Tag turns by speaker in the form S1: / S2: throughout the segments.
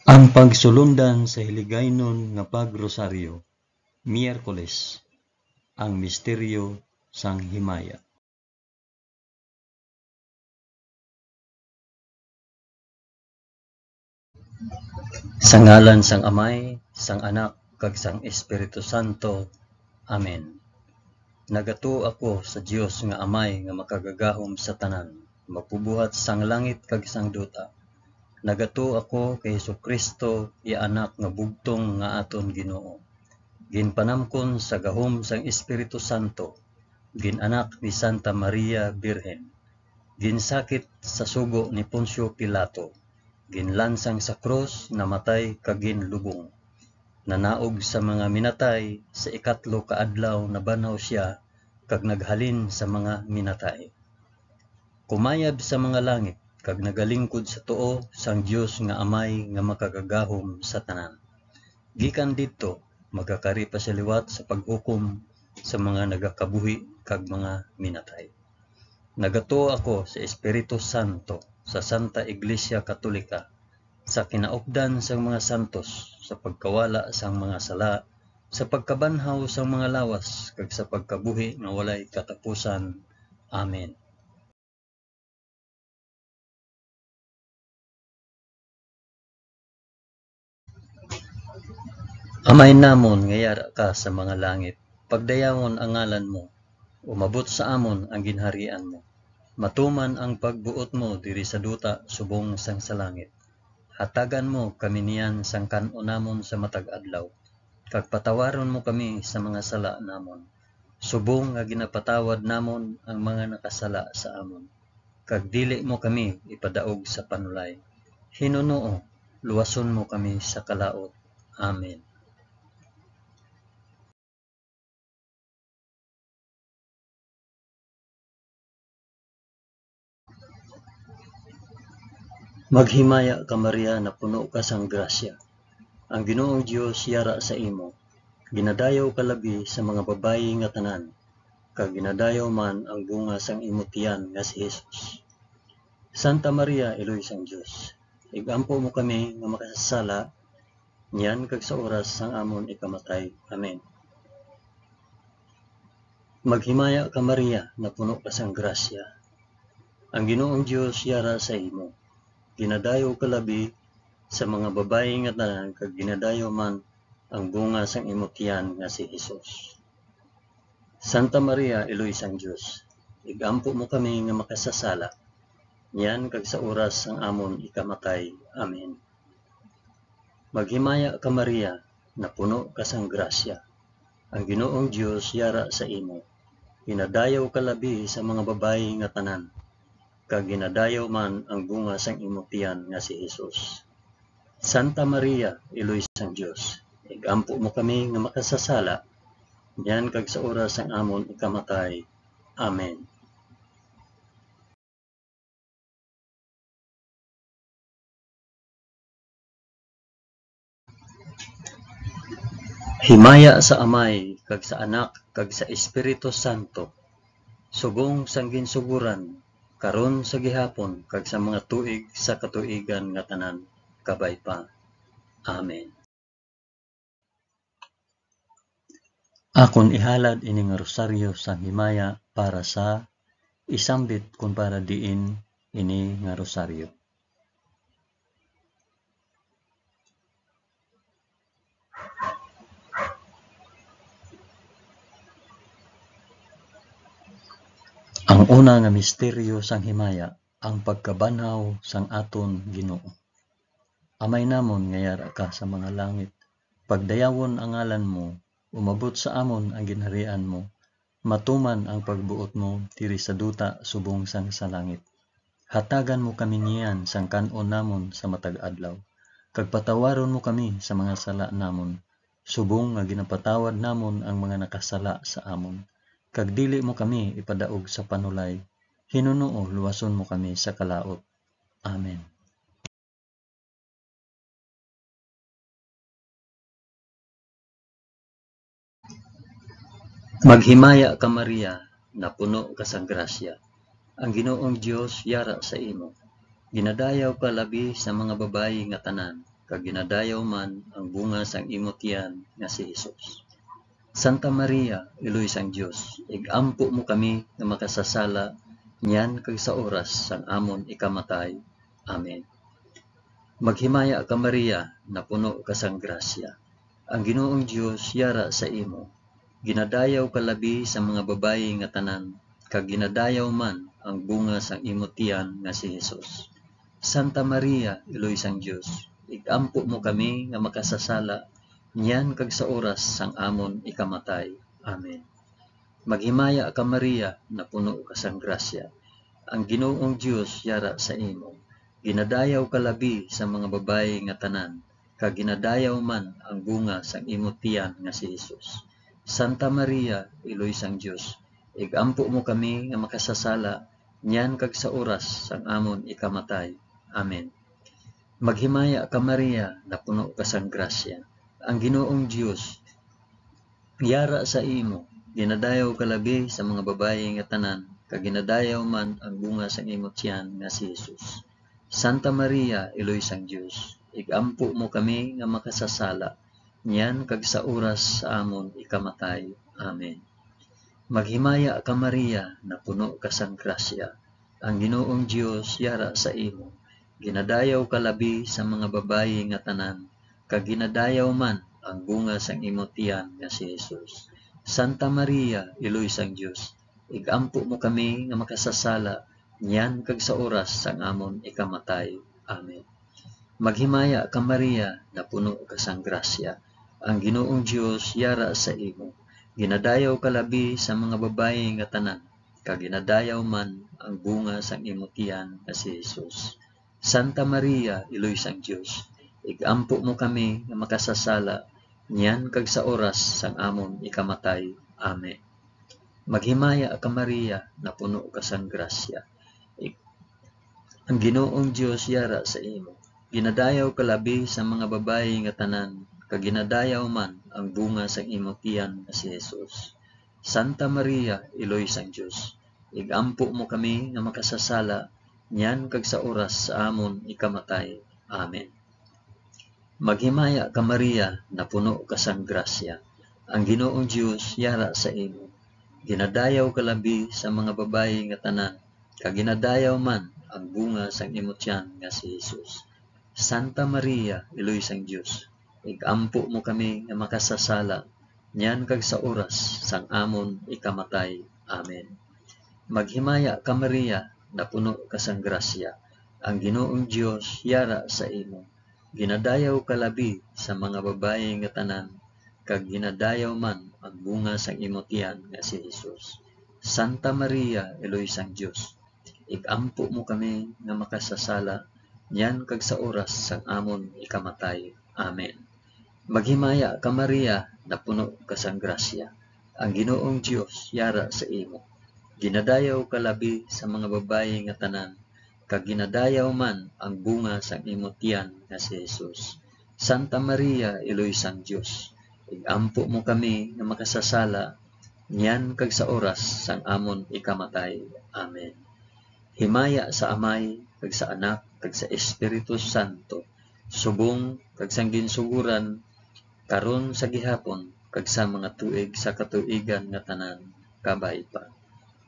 S1: Ang pagsulundan sa hiligaynon nga pagrosaryo, Miyerkules, ang misteryo sang himaya. Sa ngalan sang Amay, sang Anak, kag sang Espiritu Santo. Amen. Nagato ako sa Dios nga Amay nga makagagahom sa tanan, magpubuhat sang langit kag sang duta. Nagato ako kay Jesucristo, iya anak nga bugtong nga aton Ginoo. Ginpanamkon sa gahom sang Espiritu Santo, ginanak ni Santa Maria Birhen. Ginsakit sa sugo ni Poncio Pilato, ginlansang sa krus, namatay kag ginlubong. Nanaog sa mga minatay, sa ikatlo ka adlaw nabanaw siya kag naghalin sa mga minatay. Kumayab sa mga langit kag nagalingkod sa tuo sang Dios nga Amay nga makagagahom sa tanan. Gikan didto magakari pa sa liwat sa paghukom sa mga nagakabuhi kag mga minatay. Nagato ako sa Espiritu Santo, sa Santa Iglesia Katolika, sa kinaupdan sang mga santos, sa pagkawala sang mga sala, sa pagkabanhaw sang mga lawas, kag sa pagkabuhi nga walay katapusan. Amen. Amay namon nga yara ka sa mga langit, pagdayawon ang ngalan mo, umabot sa amon ang ginharian mo. Matuman ang pagbuot mo diri sa duta subong sang sa langit. Hatagan mo kami niyan sang kan-o namon sa matag adlaw. Kag patawaron mo kami sa mga sala namon. Subong nga ginapatawad namon ang mga nakasala sa amon. Kag dili mo kami ipadaog sa panulay. Hinunoo, luwason mo kami sa kalaot. Amen. Maghimaya ka Maria na puno ka sang grasya. Ang Ginoong Dios yara sa imo. Ginadayaw ka labi sa mga babayi nga tanan, kag ginadayaw man ang bunga sang imo tiyan nga si Jesus. Santa Maria, Iloy sang Dios, igampo mo kami nga makasasala, niyan kag sa oras sang amon ikamatay. Amen. Maghimaya ka Maria na puno ka sang grasya. Ang Ginoong Dios yara sa imo. Ginadayaw ka labi sa mga babayi nga tanan, kag ginadayaw man ang bunga sang imo tiyan nga si Jesus. Santa Maria, Iloy sang Dios, igampo mo kami nga makasasala, niyan kag sa oras sang amon ikamatay. Amen. Maghimaya ka Maria na puno ka sang grasya. Ang Ginoong Dios yara sa imo. Ginadayaw ka labi sa mga babayi nga tanan, kag ginadayaw man ang bunga sang imo tiyan nga si Jesus. Santa Maria, Iloy sang Dios, igampo mo kami nga makasasala, niyan kag sa oras sang amon ikamatay. Amen. Himaya sa Amay, kag sa Anak, kag sa Espiritu Santo, subong sang ginsuguran, karon sa gihapon, kag sa mga tuig sa katuigan nga tanan, kabay pa. Amen. Akon ihalad ini nga rosaryo sang himaya para sa isambit kung para diin ini nga rosaryo. Ang una nga misteryo sang himaya, ang pagkabanhaw sang aton Ginoo. Amay namon nga yara ka sa mga langit, pagdayawon ang ngalan mo, umabot sa amon ang ginharian mo, matuman ang pagbuot mo diri sa duta subong sang sa langit. Hatagan mo kami niyan sang kan-on namon sa matag adlaw, kag patawaron mo kami sa mga sala namon, subong nga ginapatawad namon ang mga nakasala sa amon. Kag dili mo kami ipadaog sa panulay, hinunoo luwason mo kami sa kalaot. Amen. Maghimaya ka Maria na puno ka sang grasya. Ang Ginoong Dios yara sa imo. Ginadayaw ka labi sa mga babayi nga tanan, kag ginadayaw man ang bunga sang imong tiyan nga si Hesus. Santa Maria, Iloy sang Dios, igampo mo kami nga makasasala niyan kag sa oras sang amon ikamatay. Amen. Maghimaya ka Maria, na puno ka sang grasya. Ang Ginoong Dios yara sa imo. Ginadayaw ka labi sa mga babayi nga tanan, kag ginadayaw man ang bunga sang imo tiyan nga si Hesus. Santa Maria, Iloy sang Dios, igampo mo kami nga makasasala niyan kag sa oras sang amon ikamatay. Amen. Maghimaya ka Maria, na puno ka sang grasya. Ang Ginoong Dios yara sa imo. Ginadayaw ka labi sa mga babayi nga tanan, kag ginadayaw man ang bunga sang imo tiyan nga si Hesus. Santa Maria, Iloy sang Dios, igampo mo kami nga makasasala niyan kag sa oras sang amon ikamatay. Amen. Maghimaya ka Maria, na puno ka sang grasya. Ang Ginoong Dios yara sa imo. Ginadayaw ka labi sa mga babayi nga tanan, kag ginadayaw man ang bunga sang imo tiyan nga si Hesus. Santa Maria, Iloy sang Dios, igampo mo kami nga makasasala niyan kag sa oras sa amon ikamatay. Amen. Maghimaya ka Maria, na puno ka sang grasya. Ang Ginoong Dios yara sa imo. Ginadayaw ka labi sa mga babayi nga tanan, kag ginadayaw man ang bunga sang imo tiyan nga si Hesus. Santa Maria, Iloy sang Dios, igampo mo kami nga makasasala niyan kag sa oras sang amon ikamatay. Amen. Maghimaya ka Maria, na puno ka sang grasya. Ang Ginoong Dios yara sa imo. Ginadayaw ka labi sa mga babayi nga tanan, kag ginadayaw man ang bunga sang imo tiyan nga si Hesus. Santa Maria, Iloy sang Dios, igampo mo kami nga makasasala niyan kag sa oras sang amon ikamatay. Amen. Maghimaya ka Maria, na puno ka sang grasya. Ang Ginoong Dios yara sa imo. Ginadayaw ka labi sa mga babayi nga tanan, kag ginadayaw man ang bunga sang imo tiyan nga si Hesus. Santa Maria, Iloy sang Dios, igampo mo kami nga makasasala niyan kag sa oras sa amon ikamatay. Amen. Maghimaya ka Maria, na puno ka sang grasya. Ang Ginoong Dios yara sa imo. Ginadayaw ka labi sa mga babayi nga tanan, kag ginadayaw man ang bunga sang imo tiyan nga si Hesus. Santa Maria, Iloy sang Dios, igampo mo kami nga makasasala niyan kag sa oras sang amon ikamatay. Amen. Maghimaya ka Maria, na puno ka sang grasya. Ang Ginoong Dios yara sa imo. Ginadayaw ka labi sa mga babayi nga tanan, kag ginadayaw man ang bunga sang imo tiyan nga si Hesus. Santa Maria, Iloy sang Dios, igampo mo kami nga makasasala niyan kag sa oras sang amon ikamatay. Amen. Maghimaya ka Maria, na puno ka sang grasya. Ang Ginoong Dios yara sa imo. Ginadayaw ka labi sa mga babayi nga tanan, kag ginadayaw man ang bunga sang imo tiyan nga si Hesus. Santa Maria, Iloy sang Dios, igampo mo kami nga makasasala niyan kag sa oras sang amon ikamatay. Amen. Himaya sa Amay, kag sa Anak, kag sa Espiritu Santo, subong kag sang ginsuguran, karon sa gihapon, kag sa mga tuig sa katuigan nga tanan, kabay pa.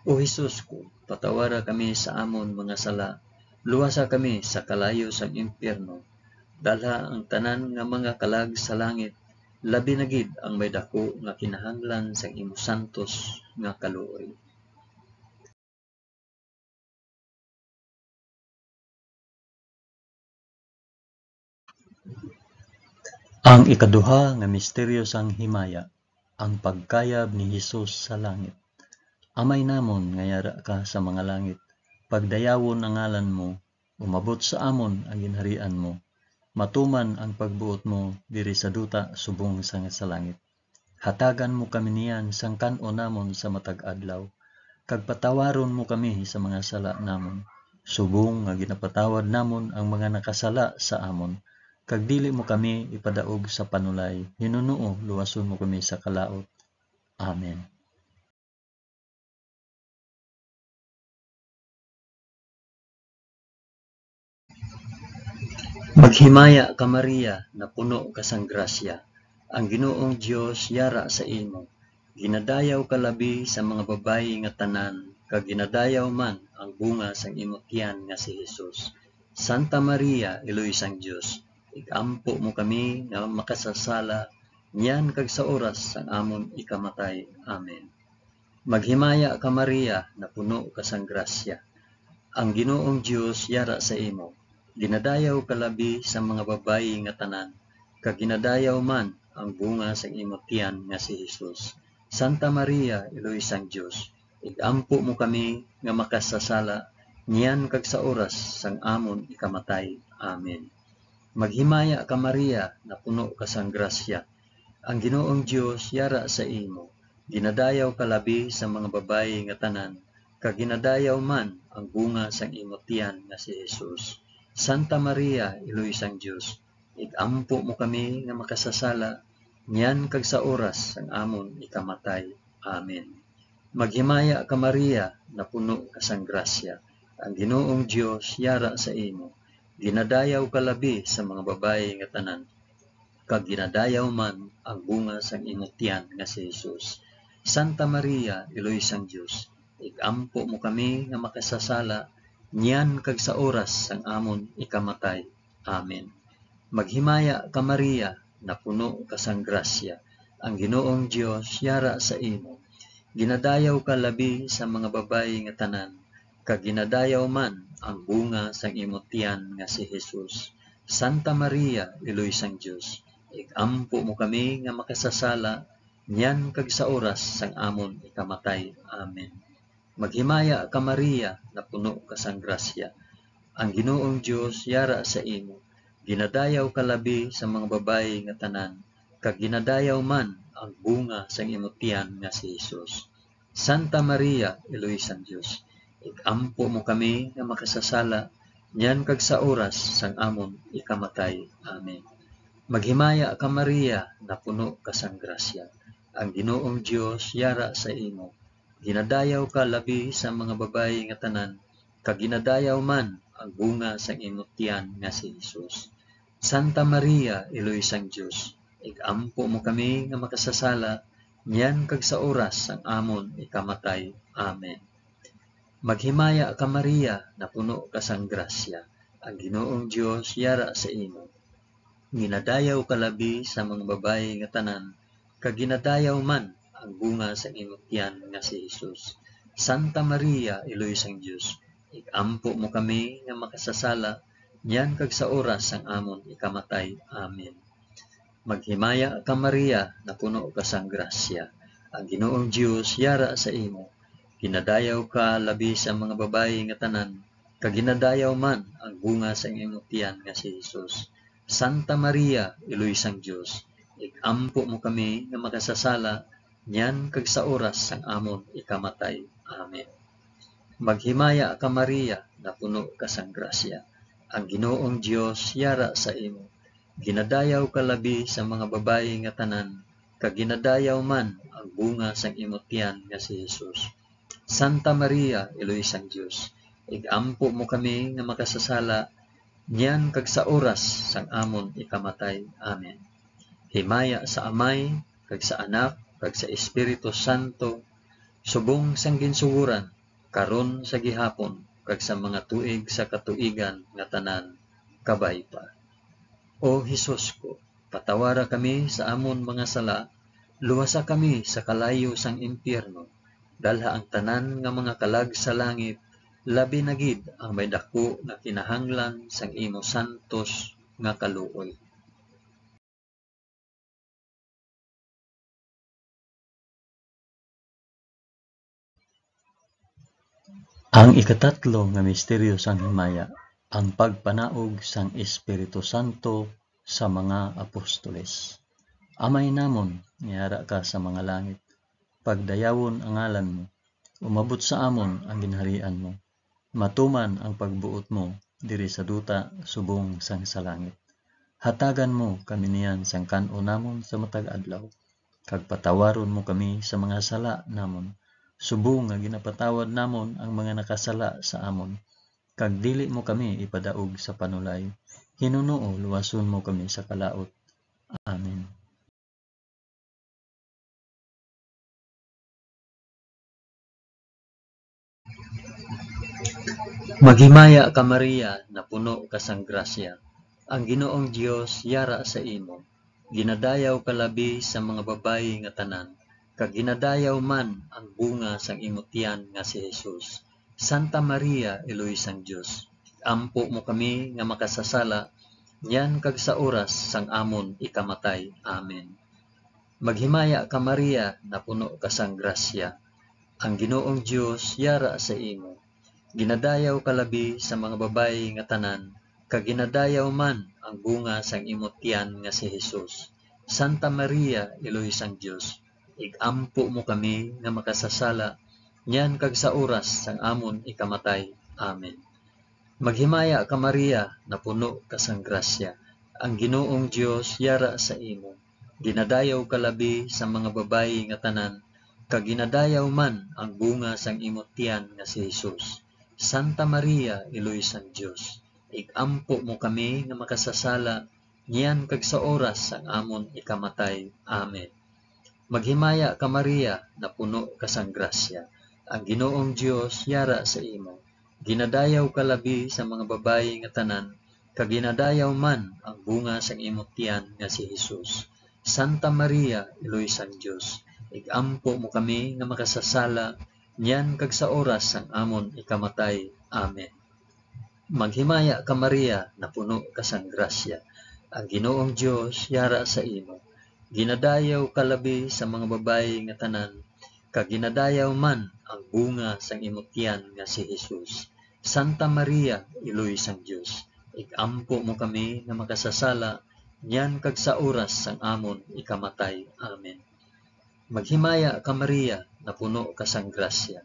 S1: O Hesus ko, patawara kami sa amon mga sala, luwasa kami sa kalayo sang impyerno, dalha ang tanan nga mga kalag sa langit, labi na gid ang may dako nga kinahanglan sang imo santos nga kaluoy. Ang ikaduha nga misteryo sang himaya, ang pagkayab ni Hesus sa langit. Amay namon nga yara ka sa mga langit, pagdayawon ang ngalan mo, umabot sa amon ang ginharian mo, matuman ang pagbuot mo diri sa duta subong sa langit. Hatagan mo kami niyan sang kan-o namon sa matag adlaw, kag patawaron mo kami sa mga sala namon, subong nga ginapatawad namon ang mga nakasala sa amon, kag dili mo kami ipadaog sa panulay, Hinuno luwason mo kami sa kalaot. Amen. Maghimaya ka Maria, na puno ka sang grasya. Ang Ginoong Dios yara sa imo. Ginadayaw ka labi sa mga babayi nga tanan, kag ginadayaw man ang bunga sang imong tiyan nga si Jesus. Santa Maria, Iloy sang Dios, igampo mo kami nga makasasala, niyan kag sa oras sang amon ikamatay. Amen. Maghimaya ka Maria, na puno ka sang grasya. Ang Ginoong Dios yara sa imo. Ginadayaw ka labi sa mga babayi nga tanan, kag ginadayaw man ang bunga sang imong tiyan nga si Jesus. Santa Maria, Iloy sang Dios, igampo mo kami nga makasasala, niyan kag sa oras sang amon ikamatay. Amen. Maghimaya ka Maria, na puno ka sang grasya. Ang Ginoong Dios yara sa imo. Ginadayaw ka labi sa mga babayi nga tanan, kag ginadayaw man ang bunga sang imong tiyan nga si Jesus. Santa Maria, Iloy sang Dios, igampo mo kami nga makasasala, niyan kag sa oras sang amon ikamatay. Amen. Maghimaya ka Maria, na puno ka sang grasya. Ang Ginoong Dios yara sa imo. Ginadayaw ka labi sa mga babayi nga tanan, kag ginadayaw man ang bunga sang imong tiyan nga si Jesus. Santa Maria, Iloy sang Dios, igampo mo kami nga makasasala, niyan kag sa oras sang amon ikamatay. Amen. Maghimaya ka Maria, na puno ka sang grasya. Ang Ginoong Dios yara sa imo. Ginadayaw ka labi sa mga babayi nga tanan, kag ginadayaw man ang bunga sang imong tiyan nga si Jesus. Santa Maria, Iloy sang Dios, igampo mo kami nga makasasala, niyan kag sa oras sang amon ikamatay. Amen. Maghimaya ka Maria, na puno ka sang grasya. Ang Ginoong Dios yara sa imo. Ginadayaw ka labi sa mga babayi nga tanan, kag ginadayaw man ang bunga sang imong tiyan nga si Jesus. Santa Maria, Iloy sang Dios, igampo mo kami nga makasasala, niyan kag sa oras sang amon ikamatay. Amen. Maghimaya ka Maria, na puno ka sang grasya. Ang Ginoong Dios yara sa imo. Ginadayaw ka labi sa mga babayi nga tanan, kag ginadayaw man ang bunga sang imong tiyan nga si Jesus. Santa Maria, Iloy sang Dios, igampo mo kami nga makasasala, niyan kag sa oras sang amon ikamatay. Amen. Maghimaya ka Maria, na puno ka sang grasya. Ang Ginoong Dios yara sa imo. Ginadayaw ka labi sa mga babayi nga tanan, kag ginadayaw man ang bunga sa imong tiyan nga si Jesus. Santa Maria, Iloy sang Dios, igampo mo kami nga makasasala, niyan kag sa oras sang amon ikamatay. Amen. Maghimaya ka Maria, na puno ka sang grasya. Ang Ginoong Dios yara sa imo. Ginadayaw ka labi sa mga babayi nga tanan, kag ginadayaw man ang bunga sa imong tiyan nga si Jesus. Santa Maria, Iloy sang Dios, igampo mo kami nga makasasala, niyan kag sa oras sang amon ikamatay. Amen. Maghimaya ka Maria, na puno ka sang grasya. Ang Ginoong Dios yara sa imo. Ginadayaw ka labi sa mga babayi nga tanan, kag ginadayaw man ang bunga sang imong tiyan nga si Jesus. Santa Maria, Iloy sang Dios, igampo mo kami nga makasasala, niyan kag sa oras sang amon ikamatay. Amen. Himaya sa Amay, kag sa Anak, kag sa Espiritu Santo, subong sang ginsuguran, karon sa gihapon, kag sa mga tuig sa katuigan nga tanan, kabay pa. O Hesus ko, patawara kami sa amon mga sala, luwasa kami sa kalayo sang impyerno, dalha ang tanan nga mga kalag sa langit, labi na gid ang may dako nga kinahanglan sang imo santos nga kaluoy. Ang ikatatlo nga misteryo sang himaya, ang pagpanaog sang Espiritu Santo sa mga apostoles. Amay namon, niyara ka sa mga langit, pagdayawon ang ngalan mo, umabot sa amon ang ginharian mo, matuman ang pagbuot mo diri sa duta subong sang sa langit. Hatagan mo kami niyan sang kan-o namon sa matag adlaw, kag patawaron mo kami sa mga sala namon, subong nga ginapatawad namon ang mga nakasala sa amon, kag dili mo kami ipadaog sa panulay, Hinunoo, luwason mo kami sa kalaot. Amen. Maghimaya ka Maria, na puno ka sang grasya. Ang Ginoong Dios yara sa imo. Ginadayaw ka labi sa mga babayi nga tanan, kag ginadayaw man ang bunga sang imong tiyan nga si Jesus. Santa Maria, Eloy sang Dios, ampo mo kami nga makasasala, yan kag sa oras sang amon ikamatay. Amen. Maghimaya ka Maria, na puno ka sang grasya. Ang Ginoong Dios yara sa imo. Ginadayaw ka labi sa mga babayi nga tanan, kag ginadayaw man ang bunga sang imong tiyan nga si Jesus. Santa Maria, Eloy sang Dios, igampo mo kami nga makasasala, nyan kag sa oras sang amon ikamatay. Amen. Maghimaya ka Maria, na puno ka sang grasya. Ang Ginoong Dios yara sa imo. Ginadayaw ka labi sa mga babayi nga tanan, kag ginadayaw man ang bunga sang imong tiyan nga si Jesus. Santa Maria, Eloy sang Dios, igampo mo kami nga makasasala, niyan kag sa oras sang amon ikamatay. Amen. Maghimaya ka Maria, na puno ka sang grasya. Ang Ginoong Dios yara sa imo. Ginadayaw ka labi sa mga babayi nga tanan, kag ginadayaw man ang bunga sang imong tiyan nga si Jesus. Santa Maria, Eloy sang Dios, igampo mo kami nga makasasala, niyan kag sa oras sang amon ikamatay. Amen. Maghimaya ka Maria, na puno ka sang grasya. Ang Ginoong Dios yara sa imo. Ginadayaw ka labi sa mga babayi nga tanan, kag ginadayaw man ang bunga sang imong tiyan nga si Jesus. Santa Maria, Eloy sang Dios, igampo mo kami nga makasasala, niyan kag sa oras sang amon ikamatay. Amen. Maghimaya ka Maria, na puno ka sang grasya.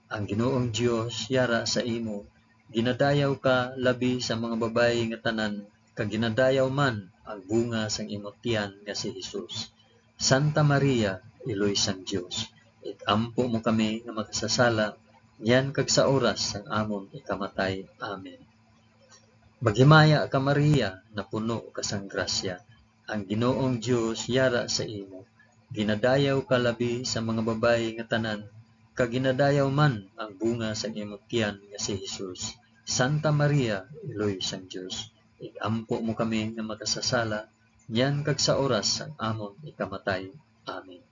S1: Ang Ginoong Dios yara sa imo. Ginadayaw ka labi sa mga babayi nga tanan, kag ginadayaw man ang bunga sang imong tiyan nga si Jesus. Santa Maria, Eloy sang Dios, igampo mo kami nga makasasala, yan kag sa oras sang amon ikamatay. Amen. Maghimaya ka Maria, na puno ka sang grasya. Ang Ginoong Dios yara sa imo. Ginadayaw ka labi sa mga babayi nga tanan, kag ginadayaw man ang bunga sang imong tiyan nga si Jesus. Santa Maria, Eloy sang Dios, igampo mo kami nga makasasala, yan kag sa oras sang amon ikamatay. Amen.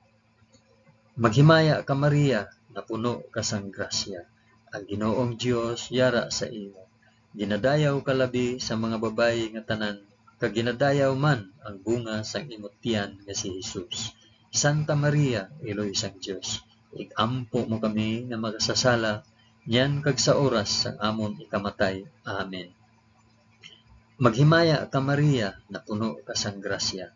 S1: Maghimaya ka Maria, na puno ka sang grasya. Ang Ginoong Dios yara sa imo. Ginadayaw ka labi sa mga babayi nga tanan, kag ginadayaw man ang bunga sang imong tiyan nga si Jesus. Santa Maria, Eloy sang Dios, igampo mo kami nga makasasala, niyan kag sa oras sang amon ikamatay. Amen. Maghimaya ka Maria, na puno ka sang grasya.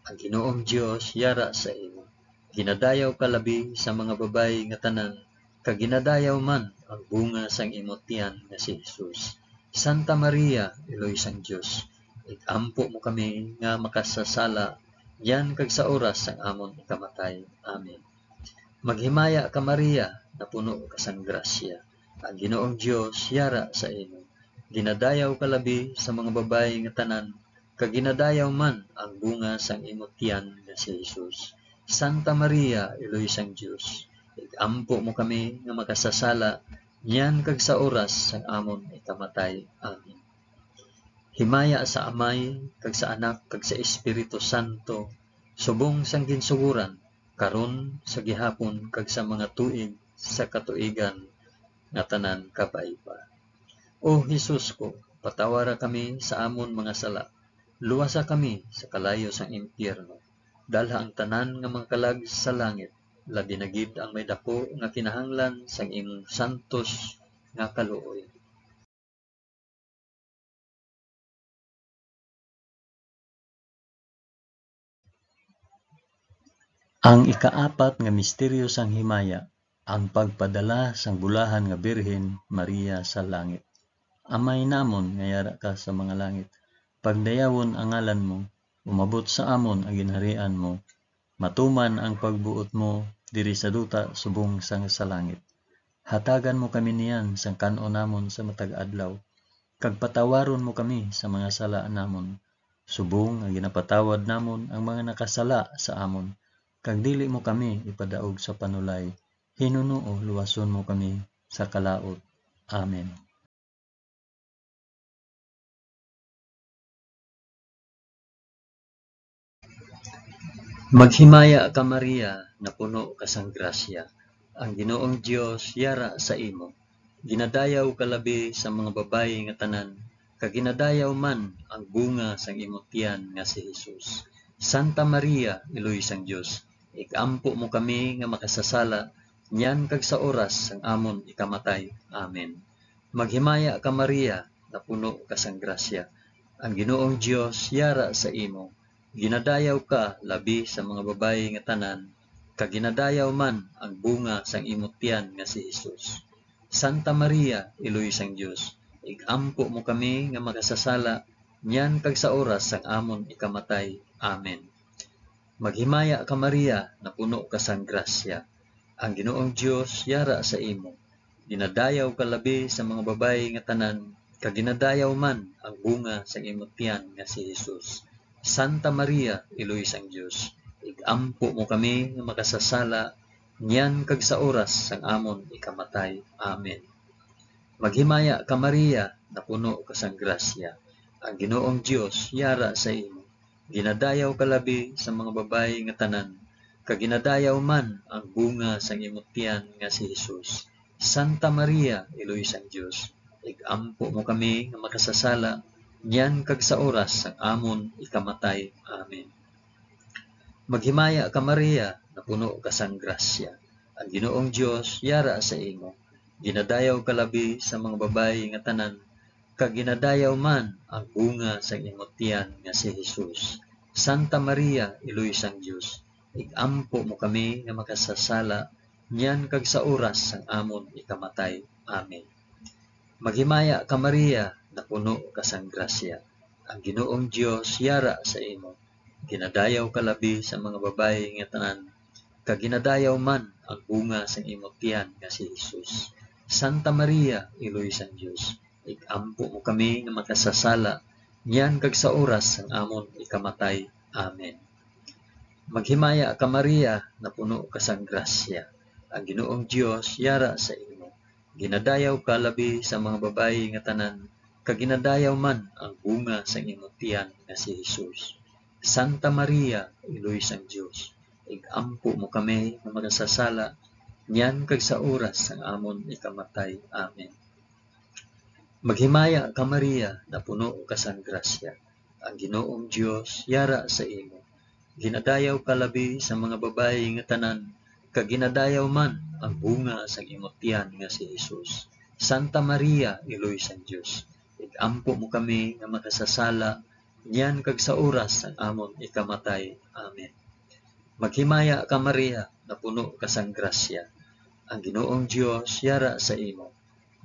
S1: Ang Ginoong Dios yara sa imo. Ginadayaw ka labi sa mga babayi nga tanan, kag ginadayaw man ang bunga sang imong tiyan nga si Jesus. Santa Maria, Eloy sang Dios, igampo mo kami nga makasasala, yan kag sa oras sang amon ikamatay. Amen. Maghimaya ka Maria, na puno ka sang grasya. Ang Ginoong Dios yara sa imo. Ginadayaw ka labi sa mga babayi nga tanan, kag ginadayaw man ang bunga sang imong tiyan nga si Jesus. Santa Maria, Eloy sang Dios, igampo mo kami nga makasasala, niyan kag sa oras sang amon ikamatay. Amen. Himaya sa Amay, kag sa Anak, kag sa Espiritu Santo, subong sang ginsuguran, karon sa gihapon, kag sa mga tuig sa katuigan nga tanan kapaipa. O Jesus ko, patawara kami sa amon mga sala, luwasa kami sa kalayo sang impyerno, dalha ang tanan nga mga kalag sa langit, labi na gid ang may dako nga kinahanglan sang imong santos nga kaluoy. Ang ikaapat nga misteryo sang himaya, ang pagpadala sang bulahan nga Birhen Maria sa langit. Amay namon nga yara ka sa mga langit, pagdayawon ang ngalan mo, umabot sa amon ang ginharian mo, matuman ang pagbuot mo diri sa duta subong sang sa langit. Hatagan mo kami niyan sang kan-o namon sa matag adlaw, kag patawaron mo kami sa mga sala namon. Subong nga ginapatawad namon ang mga nakasala sa amon, kag dili mo kami ipadaog sa panulay. Hinunoo luwason mo kami sa kalaot. Amen. Maghimaya ka Maria, na puno ka sang grasya. Ang Ginoong Dios yara sa imo. Ginadayaw ka labi sa mga babayi nga tanan, kag ginadayaw man ang bunga sang imong tiyan nga si Hesus. Santa Maria, Iloy sang Dios, ikampo mo kami nga makasasala, nyan kag sa oras sang amon ikamatay. Amen. Maghimaya ka Maria, na puno ka sang grasya. Ang Ginoong Dios yara sa imo. Ginadayaw ka labi sa mga babayi nga tanan, kag ginadayaw man ang bunga sang imong tiyan nga si Hesus. Santa Maria, Iloy sang Dios, igampo mo kami nga makasasala, nyan kag sa oras sang amon ikamatay. Amen. Maghimaya ka Maria, na puno ka sang grasya. Ang Ginoong Dios yara sa imo. Ginadayaw ka labi sa mga babayi nga tanan, kag ginadayaw man ang bunga sang imong tiyan nga si Hesus. Santa Maria, Iloy sang Dios, igampo mo kami nga makasasala, nyan kag sa oras sang amon ikamatay. Amen. Maghimaya ka Maria, na puno ka sang grasya. Ang Ginoong Dios yara sa imo. Ginadayaw ka labi sa mga babayi nga tanan, kag ginadayaw man ang bunga sang imong tiyan nga si Hesus. Santa Maria, Iloy sang Dios, igampo mo kami nga makasasala, nyan kag sa oras sang amon ikamatay. Amen. Maghimaya ka Maria, na puno ka sang grasya. Ang Ginoong Dios yara sa imo. Ginadayaw ka labi sa mga babayi nga tanan, kag ginadayaw man ang bunga sang imong tiyan nga si Hesus. Santa Maria, Iloy sang Dios, igampo mo kami nga makasasala, nyan kag sa oras sang amon ikamatay. Amen. Maghimaya ka Maria, na puno ka sang grasya. Ang Ginoong Dios yara sa imo. Ginadayaw ka labi sa mga babayi nga tanan, kag ginadayaw man ang bunga sang imong tiyan nga si Hesus. Santa Maria, Iloy sang Dios, igampo mo kami nga makasasala, nyan kag sa oras sang amon ikamatay. Amen. Maghimaya ka Maria, na puno ka sang grasya. Ang Ginoong Dios yara sa imo. Ginadayaw ka labi sa mga babayi nga tanan, kag ginadayaw man ang bunga sang imong tiyan nga si Hesus. Santa Maria, Iloy sang Dios, igampo mo kami nga makasasala, nyan kag sa oras sang amon ikamatay. Amen. Maghimaya ka Maria, na puno ka sang grasya. Ang Ginoong Dios yara sa imo. Ginadayaw ka labi sa mga babayi nga tanan, kag ginadayaw man ang bunga sang imong tiyan nga si Hesus. Santa Maria, Iloy sang Dios, igampo mo kami nga makasasala, nyan kag sa oras sang amon ikamatay. Amen. Maghimaya ka Maria, na puno ka sang grasya. Ang Ginoong Dios yara sa imo.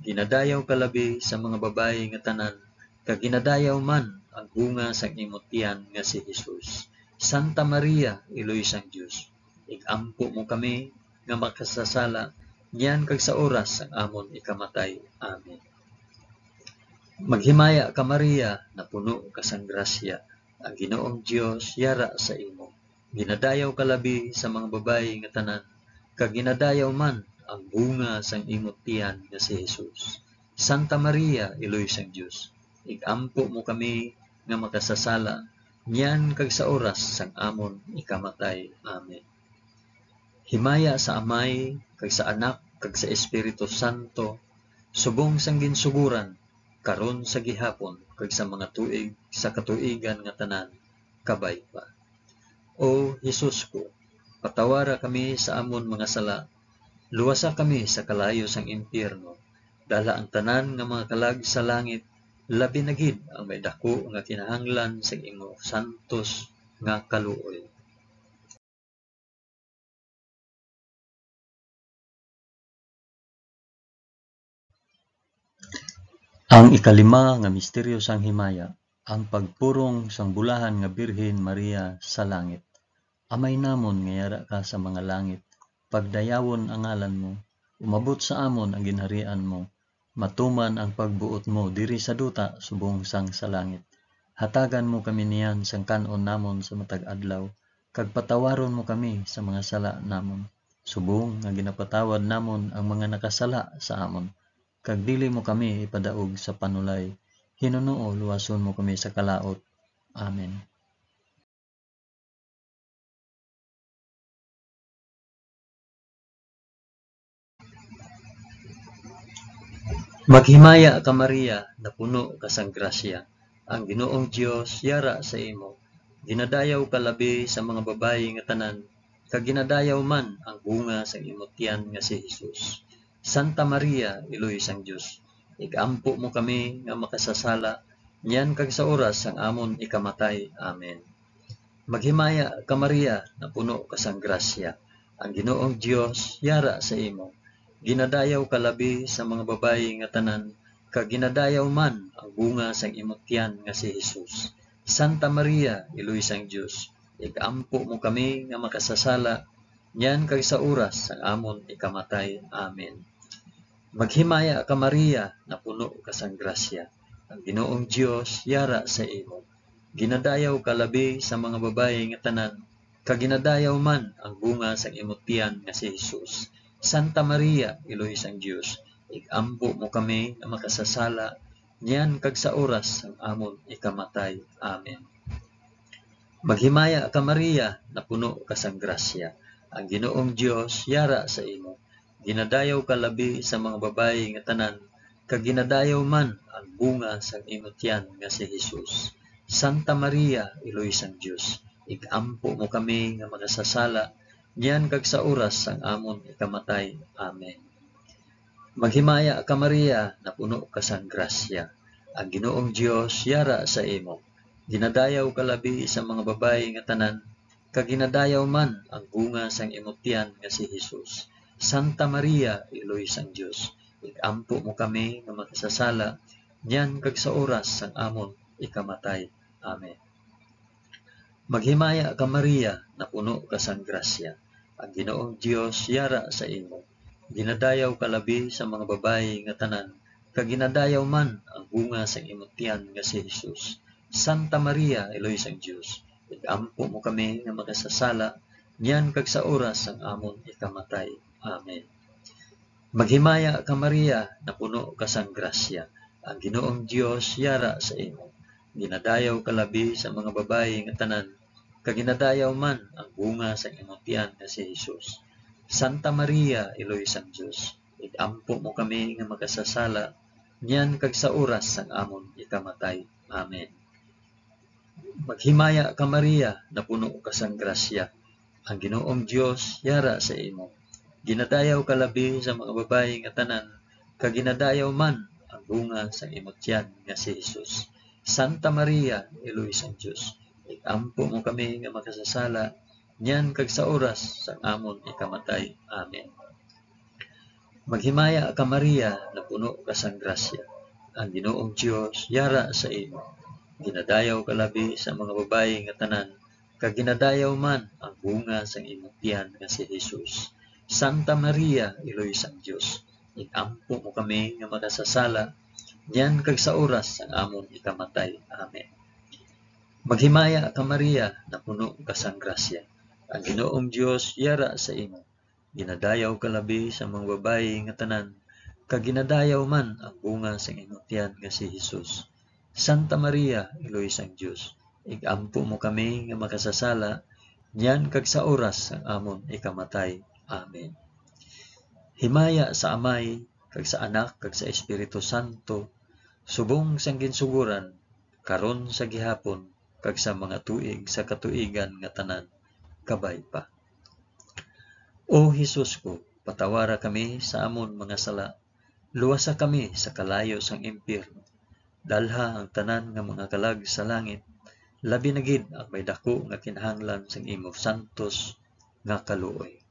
S1: Ginadayaw ka labi sa mga babayi nga tanan, kag ginadayaw man ang bunga sang imong tiyan nga si Hesus. Santa Maria, Iloy sang Dios, igampo mo kami nga makasasala, nyan kag sa oras sang amon ikamatay. Amen. Maghimaya ka Maria, na puno ka sang grasya. Ang Ginoong Dios yara sa imo. Ginadayaw ka labi sa mga babayi nga tanan, kag ginadayaw man ang bunga sang imong tiyan nga si Hesus. Santa Maria, Iloy sang Dios, igampo mo kami nga makasasala, nyan kag sa oras sang amon ikamatay. Amen. Himaya sa Amay, kag sa Anak, kag sa Espiritu Santo, subong sang ginsuguran, karon sa gihapon, kag sa mga tuig sa katuigan nga tanan, kabay pa. O Hesus ko, patawara kami sa amon mga sala, luwasa kami sa kalayo sang impyerno, dala ang tanan nga mga kalag sa langit, labi na gid ang may dako nga kinahanglan sa imong santos nga kaluoy. Ang ikalima nga misteryo sang himaya, ang pagpurong sang bulahan nga Birhen Maria sa langit. Amay namon nga yara ka sa mga langit, pagdayawon ang ngalan mo, umabot sa amon ang ginharian mo, Matuman ang pagbuot mo diri sa duta subong sang sa langit. Hatagan mo kami niyan sang kanon namon sa matag adlaw, kag patawaron mo kami sa mga sala namon. Subong nga ginapatawad namon ang mga nakasala sa amon. Kag dili mo kami ipadaog sa panulay. Hinunoo luwason mo kami sa kalaot. Amen. Maghimaya ka Maria, na puno ka sang grasya. Ang Ginoong Dios yara sa imo. Ginadayaw ka labi sa mga babayi nga tanan, kag ginadayaw man ang bunga sang imong tiyan nga si Hesus. Santa Maria, Iloy sang Dios, igampo mo kami nga makasasala, niyan kag sa oras sang amon ikamatay. Amen. Maghimaya ka Maria, na puno ka sang grasya. Ang Ginoong Dios yara sa imo. Ginadayaw ka labi sa mga babayi nga tanan, kag ginadayaw man ang bunga sang imong tiyan nga si Hesus. Santa Maria, Iloy sang Dios, igampo mo kami nga makasasala, niyan kag sa oras sang amon ikamatay. Amen. Maghimaya ka Maria, na puno ka sang grasya. Ang Ginoong Dios yara sa imo. Ginadayaw ka labi sa mga babayi nga tanan, kag ginadayaw man ang bunga sang imong tiyan nga si Hesus. Santa Maria, Iloy sang Dios, igampo mo kami nga makasasala, niyan kag sa oras sang amon ikamatay. Amen. Maghimaya ka Maria, na puno ka sang grasya. Ang Ginoong Dios yara sa imo. Ginadayaw ka labi sa mga babayi nga tanan, kag ginadayaw man ang bunga sang imong tiyan nga si Hesus. Santa Maria, Iloy sang Dios, igampo mo kami nga makasasala, niyan kag sa oras sang amon ikamatay. Amen. Maghimaya ka Maria, na puno ka sang grasya. Ang Ginoong Dios yara sa imo. Ginadayaw ka labi sa mga babayi nga tanan, kag ginadayaw man ang bunga sang imong tiyan nga si Hesus. Santa Maria, Iloy sang Dios, igampo mo kami nga makasasala, niyan kag sa oras sang amon ikamatay. Amen. Maghimaya ka Maria, na puno ka sang grasya. Ang Ginoong Dios yara sa imo. Ginadayaw ka labi sa mga babayi nga tanan, kag ginadayaw man ang bunga sang imong tiyan nga si Hesus. Santa Maria, Iloy sang Dios, igampo mo kami nga makasasala, niyan kag sa oras sang amon ikamatay. Amen. Maghimaya ka Maria, na puno ka sang grasya. Ang Ginoong Dios yara sa imo. Ginadayaw ka labi sa mga babayi nga tanan, kag ginadayaw man ang bunga sang imong tiyan nga si Hesus. Santa Maria, Iloy sang Dios, igampo mo kami nga makasasala, niyan kag sa oras sang amon ikamatay. Amen. Maghimaya ka Maria, na puno ka sang grasya. Ang Ginoong Dios yara sa imo. Ginadayaw ka labi sa mga babayi nga tanan, kag ginadayaw man ang bunga sang imong tiyan nga si Hesus. Santa Maria, Iloy sang Dios, igampo mo kami nga makasasala, niyan kag sa oras sang amon ikamatay. Amen. Maghimaya ka Maria, na puno ka sang grasya. Ang Ginoong Dios yara sa imo. Ginadayaw ka labi sa mga babayi nga tanan, kag ginadayaw man ang bunga sang imong tiyan nga si Hesus. Santa Maria, Iloy sang Dios, igampo mo kami nga makasasala, niyan kag sa oras sang amon ikamatay. Amen. Maghimaya ka Maria, na puno ka sang grasya. Ang Ginoong Dios yara sa imo. Ginadayaw ka labi sa mga babayi nga tanan, kag ginadayaw man ang bunga sang imong tiyan nga si Hesus. Santa Maria, Iloy sang Dios, igampo mo kami nga makasasala, niyan kag sa oras sang amon ikamatay. Amen. Himaya sa Amay, kag sa Anak, kag sa Espiritu Santo, subong sang ginsuguran, karon sa gihapon, kag sa mga tuig sa katuigan nga tanan, kabay pa. O Hesus ko, patawara kami sa amon mga sala, luwasa kami sa kalayo sang impyerno, dalha ang tanan nga mga kalag sa langit, labi na gid ang may dako nga kinahanglan sang imo santos nga kaluoy.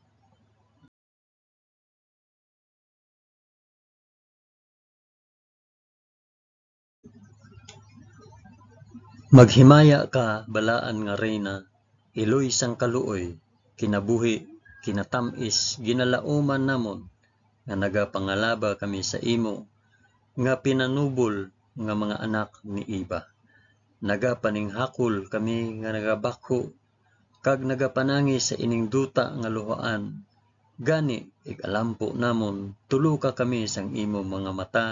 S1: Maghimaya ka balaan nga reyna, Iloy sang kaluoy, kinabuhi, kinatamis, ginalauman namon, nga nagapangalaba kami sa imo, nga pinanubol nga mga anak ni Eva. Nagapaninghakol kami nga nagabakho kag nagapanangi sa ining duta nga luhaan. Gani igalampo namon tulo ka kami sang imo mga mata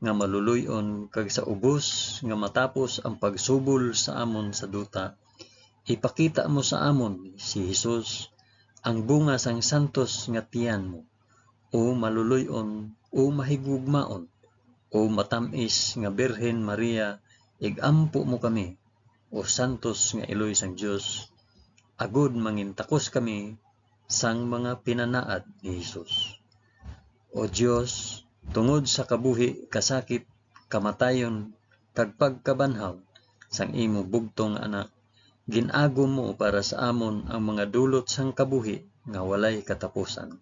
S1: nga maluluyon kag sa ubos nga matapos ang pagsubol sa amon sa duta. Ipakita mo sa amon si Jesus ang bunga sang santos nga tiyan mo, o maluluyon o mahigugmaon o matamis nga Birhen Maria, igampo mo kami, o santos nga iloy sang Dios, agud mangintakos kami sang mga pinanaad ni Jesus. O Dios, tungod sa kabuhi, kasakit, kamatayon, kag pagkabanhaw sang imo bugtong anak, ginago mo para sa amon ang mga dulot sang kabuhi nga walay katapusan.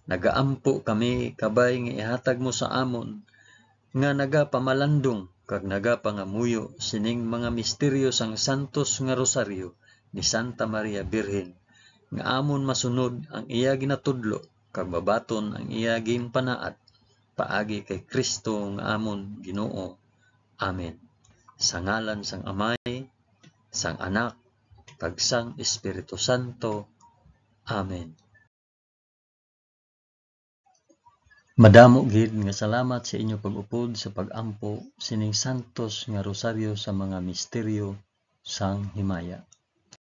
S1: Nagaampo kami kabay nga ihatag mo sa amon nga nagapamalandong kag nagapangamuyo sining mga misteryo sang santos nga rosaryo ni Santa Maria Birhen, nga amon masunod ang iya ginatudlo kag babaton ang iya ginpanaad paagi kay Kristo nga amon Ginoo. Amen. Sa ngalan sang Amay, sang Anak, kag sang Espiritu Santo. Amen. Madamo gid nga salamat sa inyo pag-upod sa pag-ampo sining santos nga rosaryo sa mga misteryo sang himaya.